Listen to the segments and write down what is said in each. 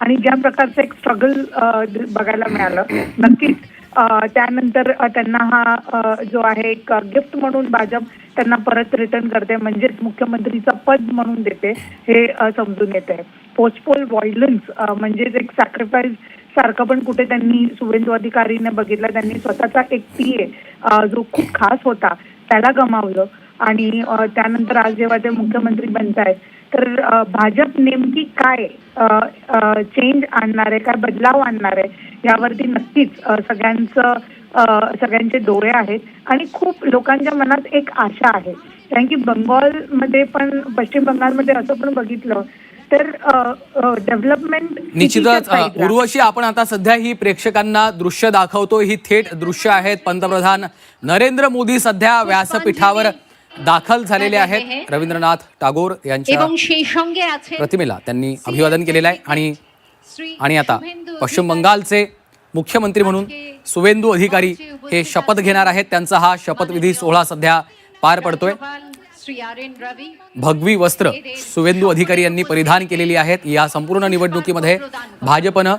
आणि ज्या प्रकारचं एक स्ट्रगल बघायला मिळालं, नक्कीच त्यानंतर त्यांना हा जो आहे एक गिफ्ट म्हणून भाजप त्यांना परत रिटर्न करते, म्हणजेच मुख्यमंत्रीचं पद म्हणून देते, हे समजून येते. पोस्टपोल व्हायलन्स म्हणजेच एक सॅक्रिफाईस सारखं पण कुठे त्यांनी शुभेंदू अधिकारीने बघितलं. त्यांनी स्वतःचा एक पीए जो खूप खास होता त्याला गमावलं आणि त्यानंतर आज जेव्हा ते मुख्यमंत्री बनतायत तर भाजप नेमकी काय चेंज आणणार आहे, काय बदलाव आणणार आहे यावरती नक्कीच सगळ्यांचे डोळे आहेत आणि खूप लोकांच्या मनात एक आशा आहे. कारण की बंगालमध्ये पण, पश्चिम बंगालमध्ये असं पण बघितलं तर डेव्हलपमेंट निश्चितच. उर्वशी, आपण आता सध्या ही प्रेक्षकांना दृश्य दाखवतो, ही थेट दृश्य आहेत. पंतप्रधान नरेंद्र मोदी सध्या व्यासपीठावर दाखल झालेले आहेत. रवींद्रनाथ टागोर यांच्या प्रतिमेला त्यांनी अभिवादन केलेलं आहे आणि आता पश्चिम बंगालचे मुख्यमंत्री म्हणून शुभेंदू अधिकारी हे शपथ घेणार आहेत. त्यांचा हा शपथविधी सोहळा सध्या पार पडतोय. भगवी वस्त्र शुभेंदू अधिकारी यांनी परिधान केलेली आहेत. या संपूर्ण निवडणुकीमध्ये भाजपनं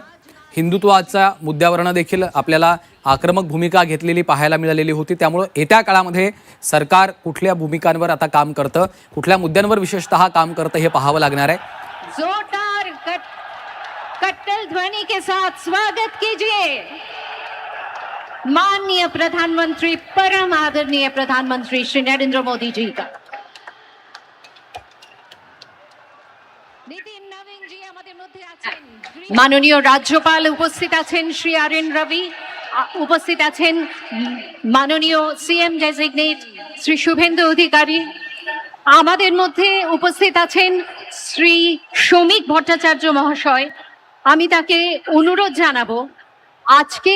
हिंदुत्वाच्या मुद्द्यावरनं देखील आपल्याला आक्रमक भूमिका घेतलेली पाहायला मिळालेली होती. त्यामुळे येत्या काळामध्ये सरकार कुठल्या भूमिकांवर आता काम करतं, कुठल्या मुद्द्यांवर विशेषतः काम करतं हे पाहावं लागणार आहे. जोरदार कट्टल ध्वनि के साथ स्वागत कीजिए माननीय प्रधानमंत्री, परम आदरणीय प्रधानमंत्री श्री नरेंद्र मोदी जी का. माननीय राज्यपाल उपस्थित आছেন श्री आर.एन. रवि, उपस्थित आছেন माननीय सीएम डेजिग्नेट श्री शुभेंदु अधिकारी, আমাদের মধ্যে উপস্থিত আছেন শ্রী শ্রমিক ভট্টাচার্য মহাশয়। আমি তাকে অনুরোধ জানাবো আজকে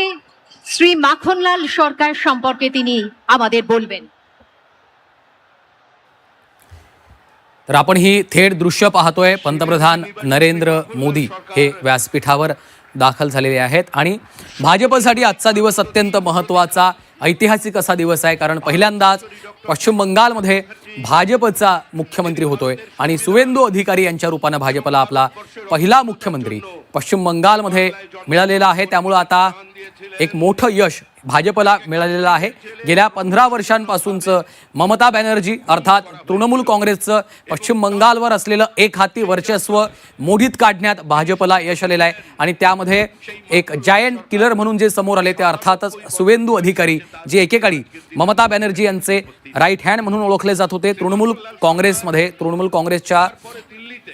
শ্রী মাখনলাল সরকার সম্পর্কে তিনি আমাদের বলবেন। तर आपण ही थेट दृश्य पाहतोय. पंतप्रधान नरेंद्र मोदी हे व्यासपीठावर दाखल झालेले आहेत आणि भाजपसाठी आजचा दिवस अत्यंत महत्त्वाचा, ऐतिहासिक असा दिवस आहे. कारण पहिल्यांदाच पश्चिम बंगालमध्ये भाजपचा मुख्यमंत्री होतोय आणि शुभेंदू अधिकारी यांच्या रूपानं भाजपला आपला पहिला मुख्यमंत्री पश्चिम बंगालमध्ये मिळालेला आहे. त्यामुळे आता एक मोठं यश भाजपला मिळालेलं आहे. गेल्या 15 वर्षांपासूनचं ममता बॅनर्जी अर्थात तृणमूल काँग्रेसचं पश्चिम बंगालवर असलेलं एक हाती वर्चस्व मोडीत काढण्यात भाजपला यश आलेलं आहे आणि त्यामध्ये एक जायंट किलर म्हणून जे समोर आले ते अर्थातच शुभेंदू अधिकारी, जे एकेकाळी ममता बॅनर्जी यांचे राईट हँड म्हणून ओळखले जात होते. तृणमूल काँग्रेसच्या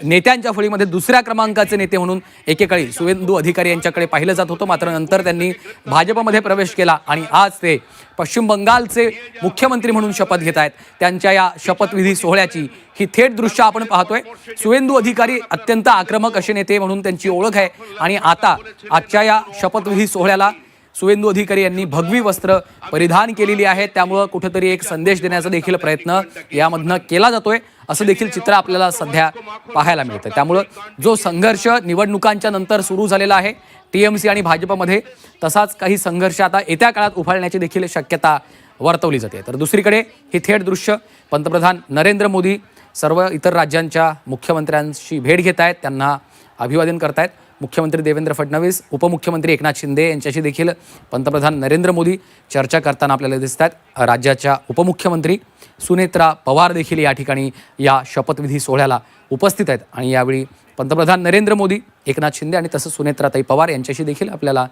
नेत्यांच्या फळीमध्ये दुसऱ्या क्रमांकाचे नेते म्हणून एकेकाळी शुभेंदू अधिकारी यांच्याकडे पाहिलं जात होतं. मात्र नंतर त्यांनी भाजपमध्ये प्रवेश केला आणि आज ते पश्चिम बंगालचे मुख्यमंत्री म्हणून शपथ घेत आहेत. त्यांच्या या शपथविधी सोहळ्याची ही थेट दृश्य आपण पाहतोय. शुभेंदू अधिकारी अत्यंत आक्रमक असे नेते म्हणून त्यांची ओळख आहे आणि आता आजच्या या शपथविधी सोहळ्याला शुभेंदू अधिकारी यांनी भगवी वस्त्र परिधान केलेली आहे. त्यामुळे कुठेतरी एक संदेश देण्याचा देखील प्रयत्न यामधनं केला जातोय असं देखील चित्र आपल्याला सध्या पाहायला मिळतं. त्यामुळे जो संघर्ष निवडणुकांच्या नंतर सुरू झालेला आहे टीएमसी आणि भाजपमध्ये, तसाच काही संघर्ष आता येत्या काळात उफाळण्याची देखील शक्यता वर्तवली जाते. तर दुसरीकडे ही थेट दृश्य पंतप्रधान नरेंद्र मोदी सर्व इतर राज्यांच्या मुख्यमंत्र्यांशी भेट घेत आहेत, त्यांना अभिवादन करतायत. मुख्यमंत्री देवेंद्र फडणवीस, उपमुख्यमंत्री एकनाथ शिंदे यांच्याशी देखील पंतप्रधान नरेंद्र मोदी चर्चा करताना आपल्याला दिसत आहेत. राज्याच्या उपमुख्यमंत्री सुनेत्रा पवार देखील या ठिकाणी या शपथविधी सोहळ्याला उपस्थित आहेत आणि यावेळी पंतप्रधान नरेंद्र मोदी, एकनाथ शिंदे आणि तसंच सुनेत्राताई पवार यांच्याशी देखील आपल्याला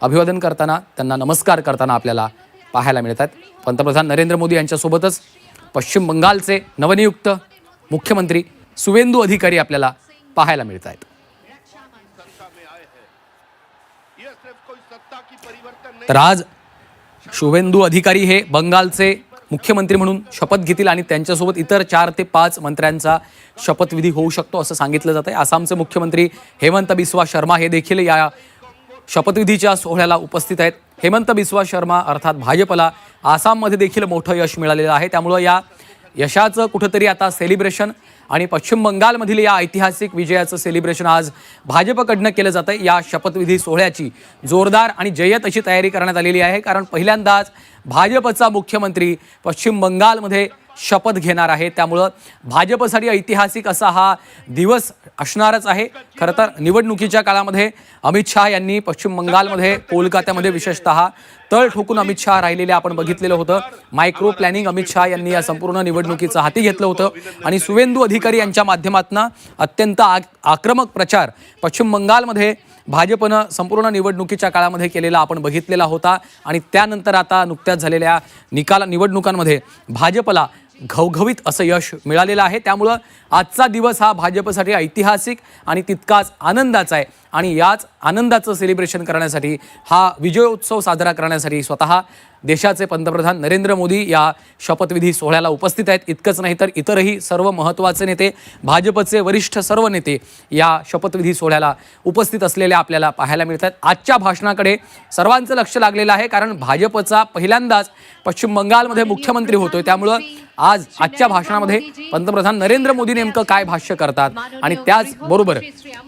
अभिवादन करताना, त्यांना नमस्कार करताना आपल्याला पाहायला मिळतात. पंतप्रधान नरेंद्र मोदी यांच्यासोबतच पश्चिम बंगालचे नवनियुक्त मुख्यमंत्री शुभेंदू अधिकारी आपल्याला पाहायला मिळत आहेत. तर आज शुभेंदू अधिकारी हे बंगालचे मुख्यमंत्री म्हणून शपथ घेतील आणि त्यांच्यासोबत इतर 4 ते 5 मंत्र्यांचा शपथविधी होऊ शकतो असं सांगितलं जात आहे. आसामचे मुख्यमंत्री हेमंत बिस्वा शर्मा हे देखील या शपथविधीच्या सोहळ्याला उपस्थित आहेत. हेमंत बिस्वा शर्मा अर्थात भाजपला आसाममध्ये देखील मोठं यश मिळालेलं आहे. त्यामुळं या यशाचं कुठंतरी आता सेलिब्रेशन आणि पश्चिम बंगालमधील या ऐतिहासिक विजयाचं सेलिब्रेशन आज भाजपकडनं केलं जातं. या शपथविधी सोहळ्याची जोरदार आणि जय्यत अशी तयारी करण्यात आलेली आहे. कारण पहिल्यांदाच भाजपचा मुख्यमंत्री पश्चिम बंगालमध्ये शपथ घेणार आहे. त्यामुळं भाजपसाठी ऐतिहासिक असा हा दिवस असणारच आहे. खरं तर निवडणुकीच्या काळामध्ये अमित शहा यांनी पश्चिम बंगालमध्ये कोलकात्यामध्ये विशेषतः तळ ठोकून अमित शहा राहिलेले आपण बघितलेलं होतं. मायक्रो प्लॅनिंग अमित शहा यांनी या संपूर्ण निवडणुकीचं हाती घेतलं होतं आणि सुवेंदू अधिकारी यांच्या माध्यमातून अत्यंत आक्रमक प्रचार पश्चिम बंगालमध्ये भाजपनं संपूर्ण निवडणुकीच्या काळामध्ये केलेला आपण बघितलेला होता. आणि त्यानंतर आता नुकत्याच झालेल्या निवडणुकांमध्ये भाजपला घवघवीत असं यश मिळालेलं आहे. त्यामुळं आजचा दिवस हा भाजपसाठी ऐतिहासिक आणि तितकाच आनंदाचा आहे. आणि याच आनंदाचं सेलिब्रेशन करण्यासाठी, हा विजयोत्सव साजरा करण्यासाठी स्वतः देशाचे पंतप्रधान नरेंद्र मोदी या शपथविधी सोहळ्याला उपस्थित आहेत. इतकंच नाही तर इतरही सर्व महत्त्वाचे नेते, भाजपचे वरिष्ठ सर्व नेते या शपथविधी सोहळ्याला उपस्थित असलेले आपल्याला पाहायला मिळतात. आजच्या भाषणाकडे सर्वांचं लक्ष लागलेलं आहे, कारण भाजपचा पहिल्यांदाच पश्चिम बंगालमध्ये मुख्यमंत्री होतोय. त्यामुळं आजच्या भाषणामध्ये पंतप्रधान नरेंद्र मोदी नेमकं काय भाष्य करतात आणि त्याचबरोबर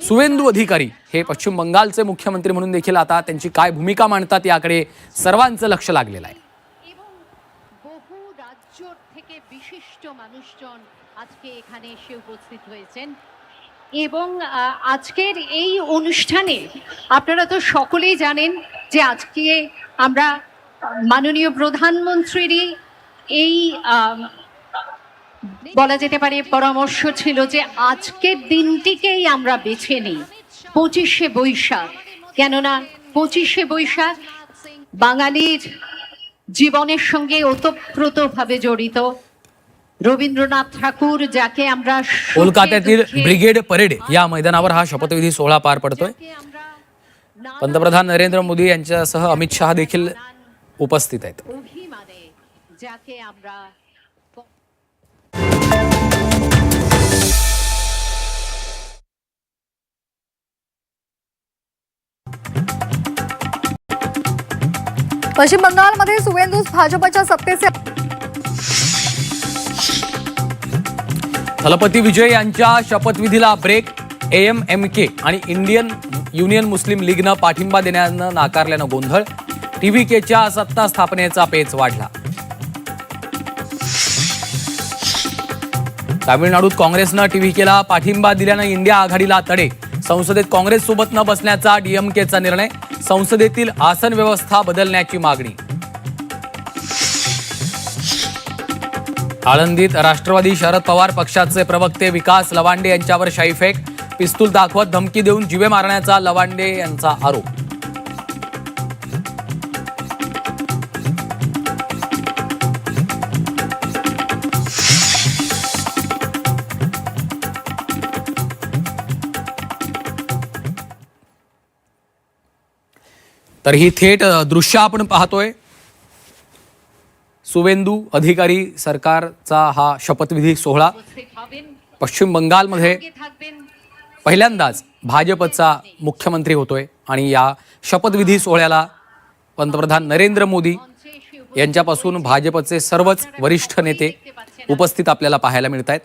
सुवेंदू अधिकारी हे पश्चिम बंगालचे मुख्यमंत्री म्हणून देखील आता त्यांची काय भूमिका मांडतात याकडे सर्वांचं लक्ष लागलेलं आहे. বহু রাজ্য থেকে বিশিষ্ট মানুষজন আজকে এখানে এসে উপস্থিত হয়েছেন এবং আজকের এই অনুষ্ঠানে আপনারা তো সকলেই জানেন যে আজকে আমরা মাননীয় প্রধানমন্ত্রীরই এই বলা যেতে পারে পরামর্শ ছিল যে আজকের দিনটিকেই আমরা বেছে নিই 25শে বৈশাখ, কেননা 25শে বৈশাখ বাঙালির জীবনের সঙ্গে ওতপ্রোতভাবে জড়িত। রবীন্দ্রনাথ ঠাকুর যাকে আমরা कोलकात्यातील ब्रिगेड परेड या मैदानावर हा शपथविधी सोहळा पार पडतोय. पंतप्रधान नरेंद्र मोदी यांच्यासह अमित शहा देखील उपस्थित आहेत. অভিমানে যাকে আমরা पश्चिम बंगालमध्ये सुवेंदूस भाजपच्या सत्तेचे थलपती विजय यांच्या शपथविधीला ब्रेक. AMMK आणि इंडियन युनियन मुस्लिम लीगनं पाठिंबा देण्यानं नाकारल्यानं गोंधळ. TVKच्या सत्ता स्थापनेचा पेच वाढला. तामिळनाडूत काँग्रेसनं TVKला पाठिंबा दिल्यानं इंडिया आघाडीला तडे. संसदेत काँग्रेससोबत न बसण्याचा DMKचा निर्णय. संसदेतील आसन व्यवस्था बदलण्याची मागणी. आळंदीत राष्ट्रवादी शरद पवार पक्षाचे प्रवक्ते विकास लवांडे यांच्यावर शाईफेक. पिस्तूल दाखवत धमकी देऊन जीवे मारण्याचा लवांडे यांचा आरोप. तर ही थेट दृश्य आपण पाहतोय. सुवेंदू अधिकारी सरकारचा हा शपथविधी सोहळा पश्चिम बंगालमध्ये पहिल्यांदाच भाजपचा मुख्यमंत्री होतोय आणि या शपथविधी सोहळ्याला पंतप्रधान नरेंद्र मोदी यांच्यापासून भाजपचे सर्वच वरिष्ठ नेते उपस्थित आपल्याला पाहायला मिळत आहेत.